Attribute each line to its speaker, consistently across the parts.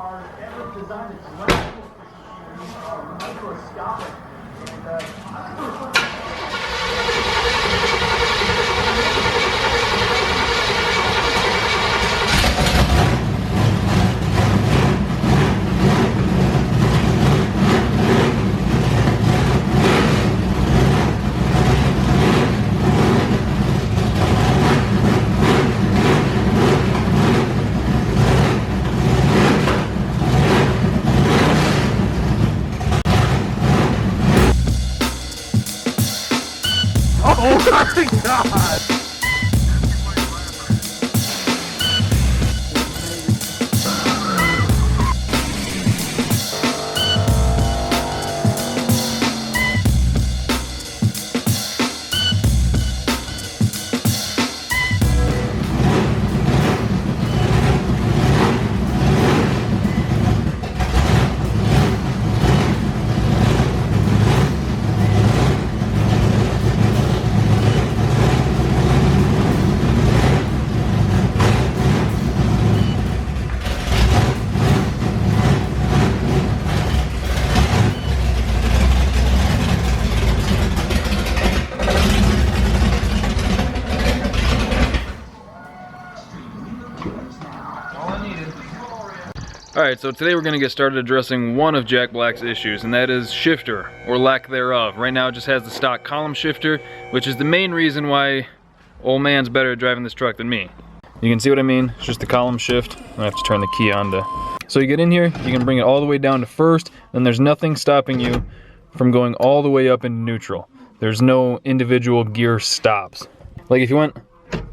Speaker 1: are ever designed to run are microscopic.
Speaker 2: Oh my god!
Speaker 3: Alright, so today we're going to get started addressing one of Jack Black's issues, and that is shifter, or lack thereof. Right now it just has the stock column shifter, which is the main reason why old man's better at driving this truck than me. You can see what I mean? It's just the column shift. I have to turn the key on to... So you get in here, you can bring it all the way down to first, and there's nothing stopping you from going all the way up into neutral. There's no individual gear stops. Like if you went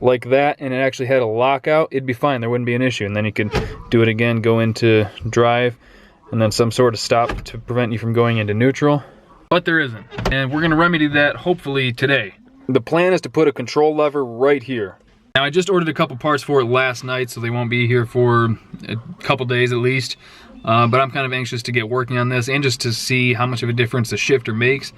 Speaker 3: like that and it actually had a lockout, it'd be fine, there wouldn't be an issue, and then you can do it again, go into drive, and then some sort of stop to prevent you from going into neutral. But there isn't, and we're going to remedy that hopefully today. The plan is to put a control lever right here. Now I just ordered a couple parts for it last night, so they won't be here for a couple days at least, but I'm kind of anxious to get working on this and just to see how much of a difference the shifter makes.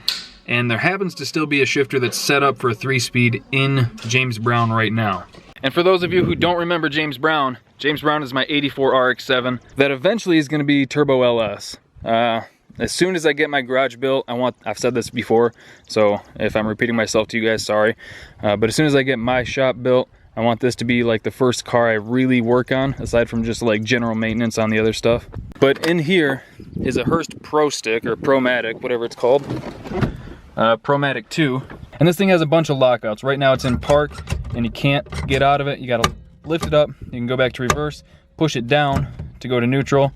Speaker 3: And there happens to still be a shifter that's set up for a 3-speed in James Brown right now. And for those of you who don't remember James Brown is my 84 RX-7 that eventually is going to be Turbo LS. As soon as I get my garage built, I've said this before, so if I'm repeating myself to you guys, sorry. But as soon as I get my shop built, I want this to be like the first car I really work on, aside from just like general maintenance on the other stuff. But in here is a Hurst Pro Stick, or Promatic, whatever it's called. Promatic 2, and this thing has a bunch of lockouts. Right now it's in park and you can't get out of it. You gotta lift it up, you can go back to reverse, push it down to go to neutral,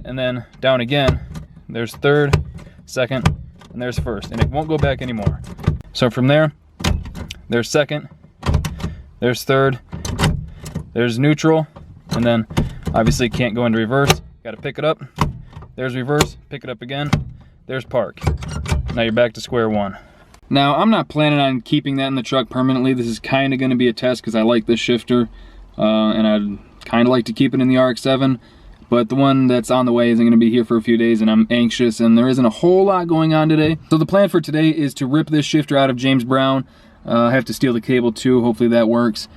Speaker 3: and then down again. There's third, second, and there's first, and it won't go back anymore. So from there, there's second, there's third, there's neutral, and then obviously can't go into reverse, gotta pick it up, there's reverse, pick it up again, there's park. Now you're back to square one. Now I'm not planning on keeping that in the truck permanently. This is kind of going to be a test because I like this shifter, and I'd kind of like to keep it in the RX-7, but the one that's on the way isn't going to be here for a few days, and I'm anxious, and there isn't a whole lot going on today. So the plan for today is to rip this shifter out of James Brown. I have to steal the cable too, hopefully that works.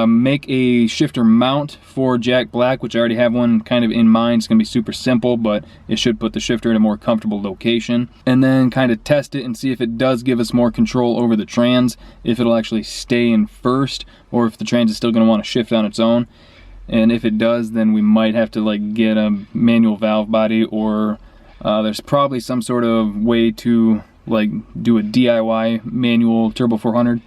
Speaker 3: Make a shifter mount for Jack Black, which I already have one kind of in mind. It's going to be super simple, but it should put the shifter in a more comfortable location. And then kind of test it and see if it does give us more control over the trans, if it'll actually stay in first, or if the trans is still going to want to shift on its own. And if it does, then we might have to like get a manual valve body, or there's probably some sort of way to like do a DIY manual Turbo 400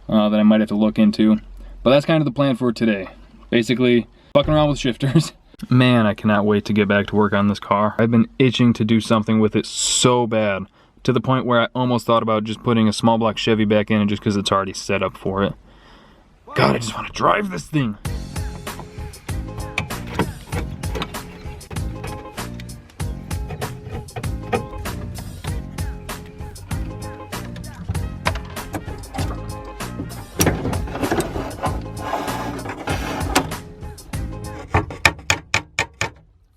Speaker 3: that I might have to look into. But that's kind of the plan for today. Basically, fucking around with shifters. Man, I cannot wait to get back to work on this car. I've been itching to do something with it so bad, to the point where I almost thought about just putting a small block Chevy back in it just because it's already set up for it. God, I just want to drive this thing.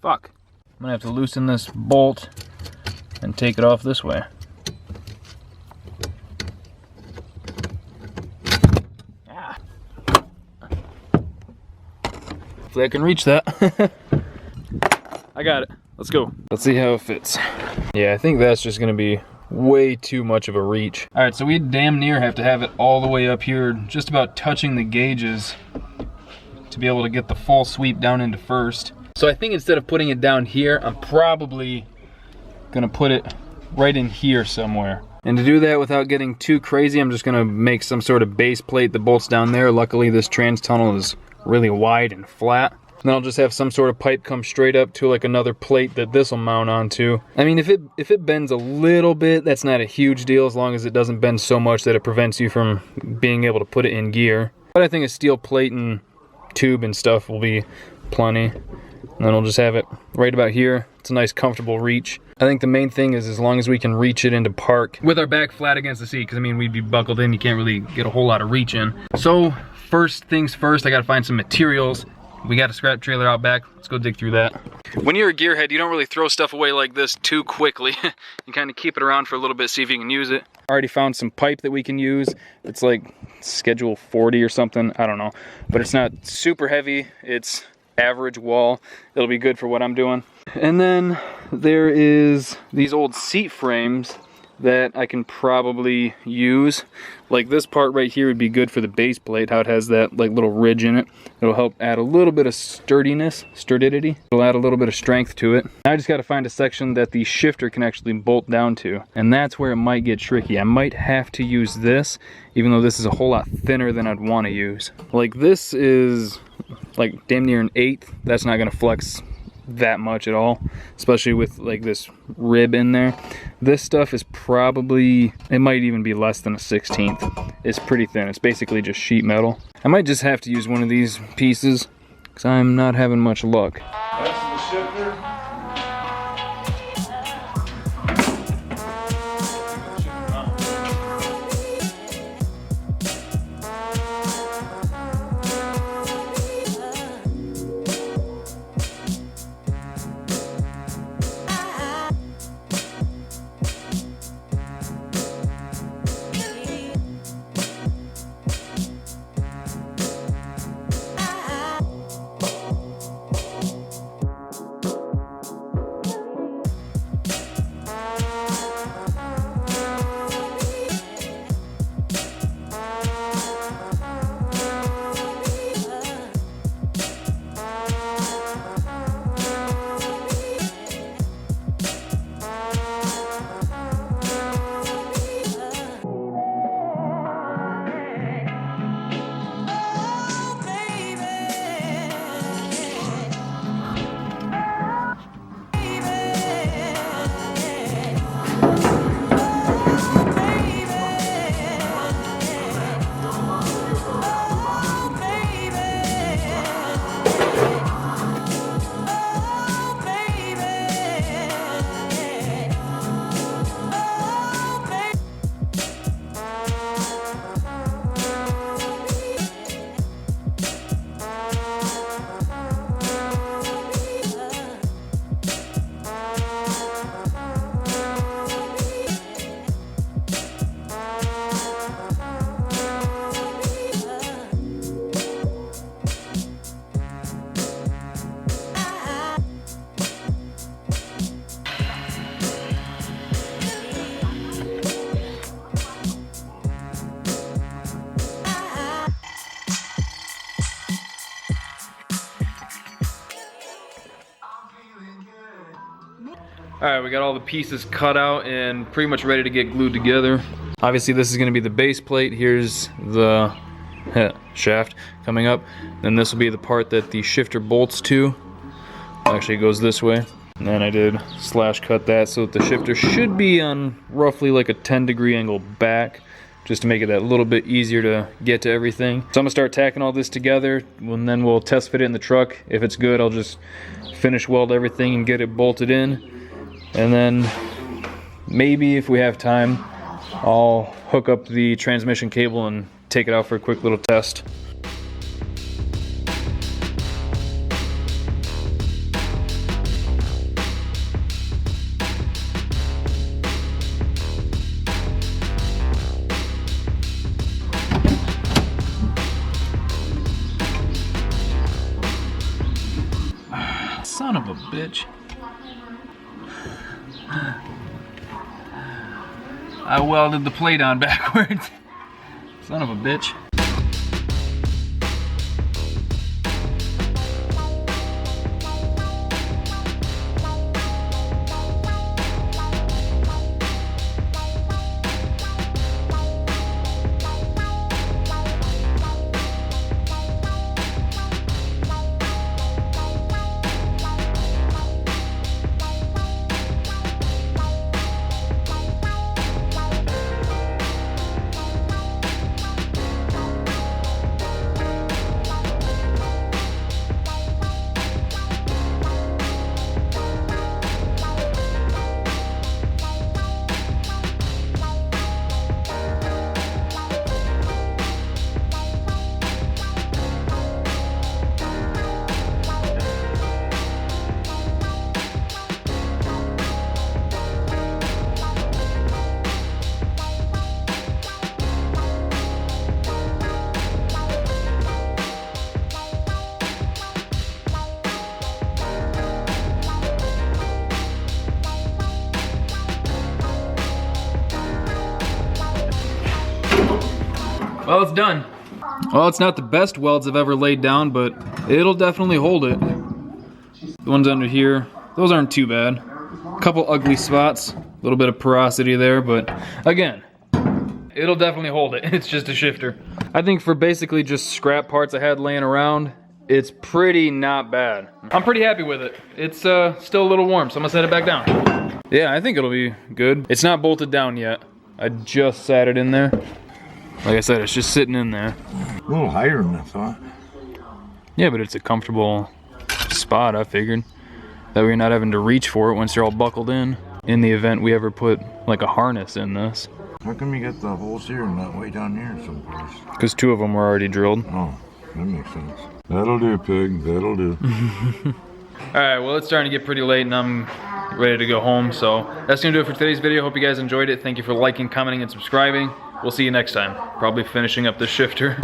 Speaker 3: Fuck. I'm gonna have to loosen this bolt and take it off this way. Ah. Hopefully I can reach that. I got it. Let's go. Let's see how it fits. Yeah, I think that's just gonna be way too much of a reach. All right, so we damn near have to have it all the way up here, just about touching the gauges to be able to get the full sweep down into first. So I think instead of putting it down here, I'm probably gonna put it right in here somewhere. And to do that without getting too crazy, I'm just gonna make some sort of base plate that bolts down there. Luckily, this trans tunnel is really wide and flat. And then I'll just have some sort of pipe come straight up to like another plate that this will mount onto. I mean, if it bends a little bit, that's not a huge deal as long as it doesn't bend so much that it prevents you from being able to put it in gear. But I think a steel plate and tube and stuff will be plenty. And then we'll just have it right about here. It's a nice comfortable reach. I think the main thing is as long as we can reach it into park with our back flat against the seat, because I mean, we'd be buckled in, you can't really get a whole lot of reach in. So first things first, I gotta find some materials. We got a scrap trailer out back. Let's go dig through that. When you're a gearhead, you don't really throw stuff away like this too quickly. You kind of keep it around for a little bit, see if you can use it. I already found some pipe that we can use. It's like schedule 40 or something, I don't know. But it's not super heavy, it's average wall. It'll be good for what I'm doing. And then there is these old seat frames that I can probably use. Like this part right here would be good for the base plate, how it has that like little ridge in it. It'll help add a little bit of sturdity. It'll add a little bit of strength to it. I just got to find a section that the shifter can actually bolt down to. And that's where it might get tricky. I might have to use this, even though this is a whole lot thinner than I'd want to use. Like this is like damn near an 1/8. That's not going to flex that much at all, especially with like this rib in there. This stuff is probably, it might even be less than a 1/16. It's pretty thin. It's basically just sheet metal. I might just have to use one of these pieces because I'm not having much luck.
Speaker 2: That's the shifter.
Speaker 3: Alright, we got all the pieces cut out and pretty much ready to get glued together. Obviously this is going to be the base plate. Here's the shaft coming up. Then this will be the part that the shifter bolts to. Actually it goes this way. And then I did slash cut that so that the shifter should be on roughly like a 10-degree angle back, just to make it that little bit easier to get to everything. So I'm gonna start tacking all this together, and then we'll test fit it in the truck. If it's good, I'll just finish weld everything and get it bolted in. And then maybe if we have time, I'll hook up the transmission cable and take it out for a quick little test. Son of a bitch. I welded the plate on backwards. Son of a bitch. Well, it's done. Well, it's not the best welds I've ever laid down, but it'll definitely hold it. The ones under here, those aren't too bad. A couple ugly spots, a little bit of porosity there, but again, it'll definitely hold it. It's just a shifter. I think for basically just scrap parts I had laying around, it's pretty not bad. I'm pretty happy with it. It's still a little warm, so I'm gonna set it back down. Yeah, I think it'll be good. It's not bolted down yet. I just sat it in there. Like I said, it's just sitting in there.
Speaker 2: A little higher than I thought.
Speaker 3: Yeah, but it's a comfortable spot, I figured. That way you're not having to reach for it once you're all buckled in the event we ever put like a harness in this.
Speaker 2: How come you get the holes here and not way down here someplace?
Speaker 3: Because 2 of them were already drilled.
Speaker 2: Oh, that makes sense. That'll do, pig. That'll do.
Speaker 3: Alright, well, it's starting to get pretty late and I'm ready to go home. So that's going to do it for today's video. Hope you guys enjoyed it. Thank you for liking, commenting, and subscribing. We'll see you next time. Probably finishing up this shifter.